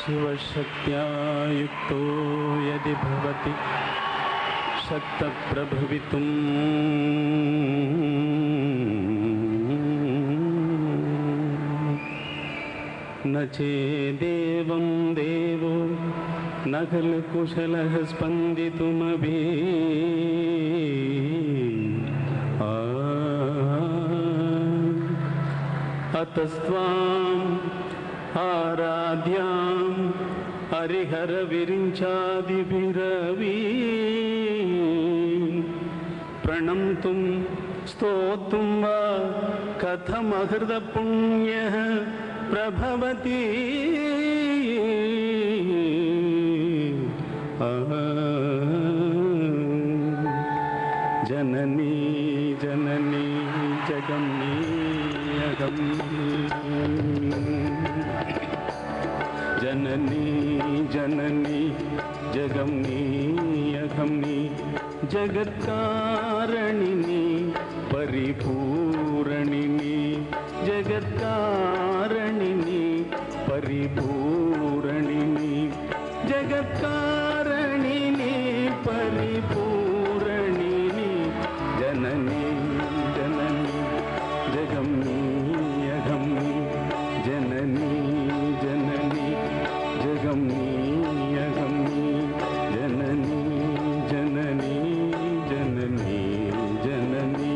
शिवशक्त्या युक्तो यदि भवति शक्तप्रभवितुं न चेदेवं देवो न खलु कुशलः स्पन्दितुमपि अतस्त्वाम् आराध्यां हरिहरविरिञ्चादिभिरवी प्रणम्तुं स्तोतुं वा कथमहृतपुण्यः प्रभवति जननी जननी जगन्नी जननी जननी जगम्नी जगत्कारणिनी परिपूरणिनी जगत्कारणिनी परिपूरणिनी जगत्कारणिनी परिपूरणिनी जननी जननी जगम्नी जननी जननी जगम्नी जननी जननी जननी जननी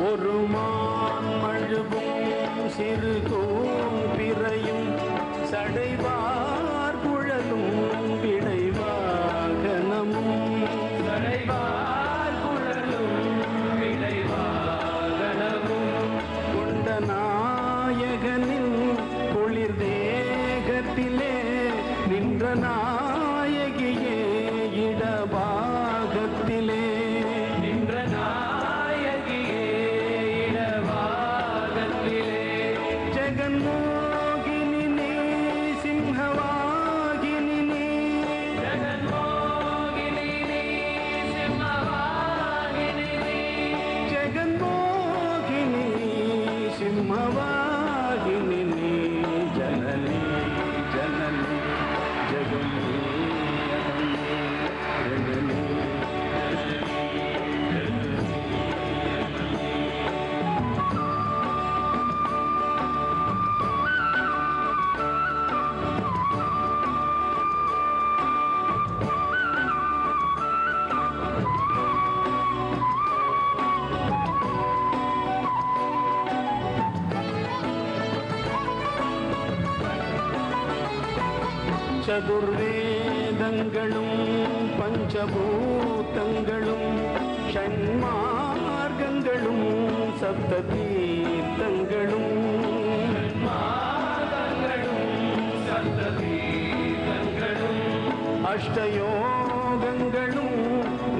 ஒரு மான் மழுவும் சிறு கோபிரையும் சடைவார் குழலும் விடைவாகனமும் சடைவார் குழலும் விடைவாகனமும் கொண்ட நாயகனின் குளிர் தேகத்திலே நின்ற நாயகியே இடபாகத்திலே நின்ற सिंहवाहिनी जननी जननी जगम्नी जननी சதுர்வேதங்களும் பஞ்சபூதங்களும் ஷண்மார்க்கங்களும் சப்ததீர்த்தங்களும் அஷ்டயோகங்களும்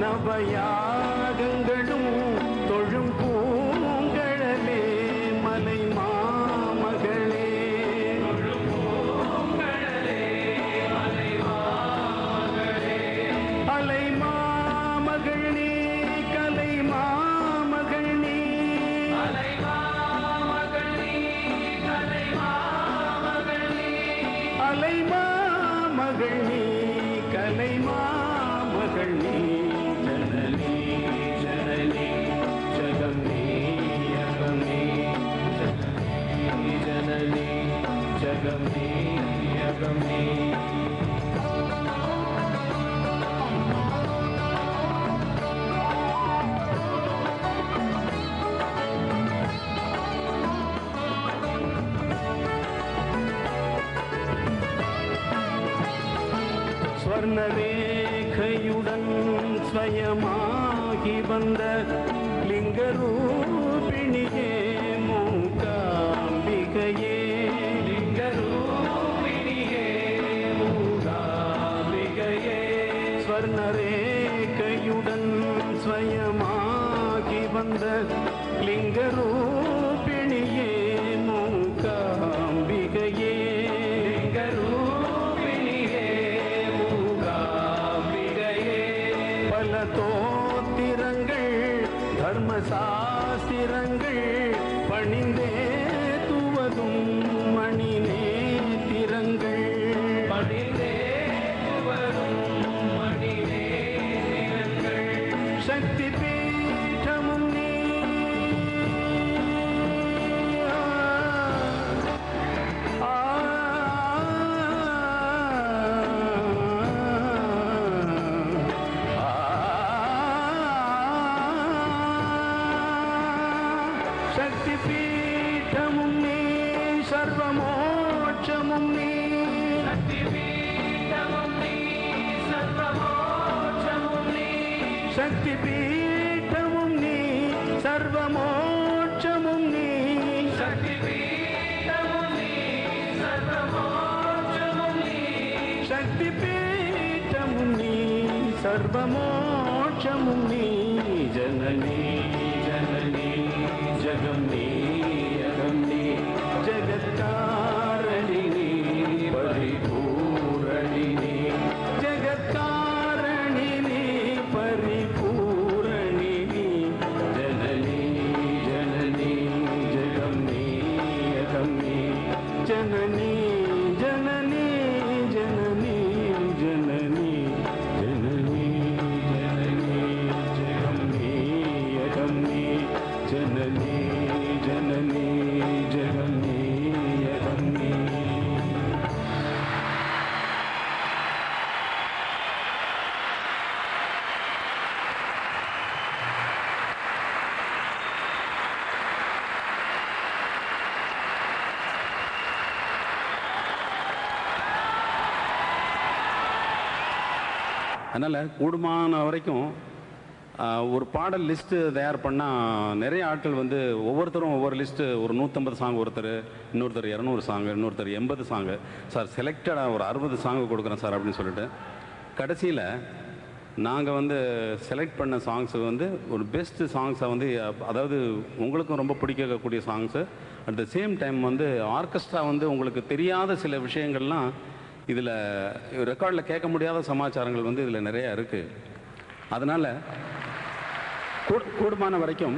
நவயாகங்களும் தொழும் பூங்கழலே மலை மாமகளே அலை மாமகள் நீ கலை மாமகள் நீ அலை மாமகள் நீ கலை மாமகள் நீ அலை மாமகள் நீ கலை மாமகள் நீ ஜனனி ஜனனி ஜகம்னி யகம்னி ஜனனி ஜகம்னி யகம்னி ஸ்வர்ணரேகையுடன் ஸ்வயமாகி வந்த லிங்கரூபிணியே மூகாம்பிகையே லிங்கரூபிணியே மூகாம்பிகையே ஸ்வர்ணரேகையுடன் ஸ்வயமாகி வந்த லிங்கரூபிணியே மூகாம்பிகையே லிங்கரூபிணியே மூகாம்பிகையே பல தோத்திரங்கள் தர்மசாஸ்திரங்கள் பணிந்தே துவதும் மணி நேத்திரங்கள் பணிந்தே துவதும் மணி நேத்திரங்கள் சக்தி பீഠமும் நீ சக்தி பீఠமும் நீ சர்வமோட்சமும் நீ சக்தி பீഠமும் நீ சர்வமோட்சமும் நீ சக்தி பீഠமும் நீ சர்வமோட்சமும் நீ சக்தி பீഠமும் நீ சர்வமோட்சமும் நீ சக்தி பீഠமும் நீ சர்வமோட்சமும் நீ ஜனனி ஜனனி ஜகம்னி அகம்னி ஜகத்காரணினி பரிபூரணினி ஜகத்காரணினி பரிபூரணினி ஜனனி ஜனனி ஜகம்னி அகம்னி ஜனனி ஜனனி ஜனனி ஜனனி ஜனனி ஜனனி ஜகம்னி அகம்னி ஜனனி ஜனனி ஜகம்னி அகம்னி அதனால் கூடுமான வரைக்கும் ஒரு பாடல் லிஸ்ட்டு தயார் பண்ணால் நிறைய ஆட்கள் வந்து ஒவ்வொருத்தரும் ஒவ்வொரு லிஸ்ட்டு ஒரு 150 சாங் ஒருத்தர், இன்னொருத்தர் 200 சாங்கு, இன்னொருத்தர் 80 சாங்கு, சார் செலக்டடாக ஒரு 60 சாங்கு கொடுக்குறேன் சார் அப்படின்னு சொல்லிட்டு கடைசியில் நாங்கள் வந்து செலக்ட் பண்ண சாங்ஸு வந்து ஒரு பெஸ்ட்டு சாங்ஸை வந்து அதாவது உங்களுக்கும் ரொம்ப பிடிக்கக்கூடிய songs, at the same time வந்து ஆர்கெஸ்ட்ரா வந்து உங்களுக்கு தெரியாத சில விஷயங்கள்லாம் இதில் ரெக்கார்டில் கேட்க முடியாத சமாச்சாரங்கள் வந்து இதில் நிறையா இருக்குது. அதனால் கூடுமான வரைக்கும்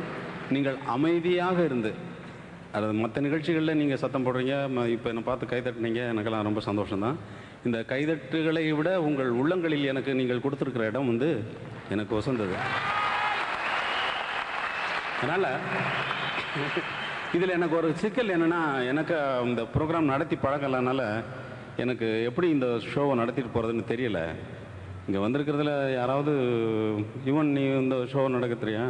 நீங்கள் அமைதியாக இருந்து, அதாவது மற்ற நிகழ்ச்சிகளில் நீங்கள் சத்தம் போடுறீங்க, இப்போ என்னை பார்த்து கைதட்டினீங்க, எனக்கெல்லாம் ரொம்ப சந்தோஷம்தான். இந்த கைதட்டுகளை விட உங்கள் உள்ளங்களில் எனக்கு நீங்கள் கொடுத்துருக்கிற இடம் வந்து எனக்கு வசந்தது. அதனால் இதில் எனக்கு ஒரு சிக்கல் என்னென்னா, எனக்கு இந்த ப்ரோக்ராம் நடத்தி பழகலனால எனக்கு எப்படி இந்த ஷோவை நடத்திட்டு போகிறதுன்னு தெரியல. இங்கே வந்திருக்கிறதுல யாராவது யுவன் நீ இந்த ஷோவை நடக்க தெரியா?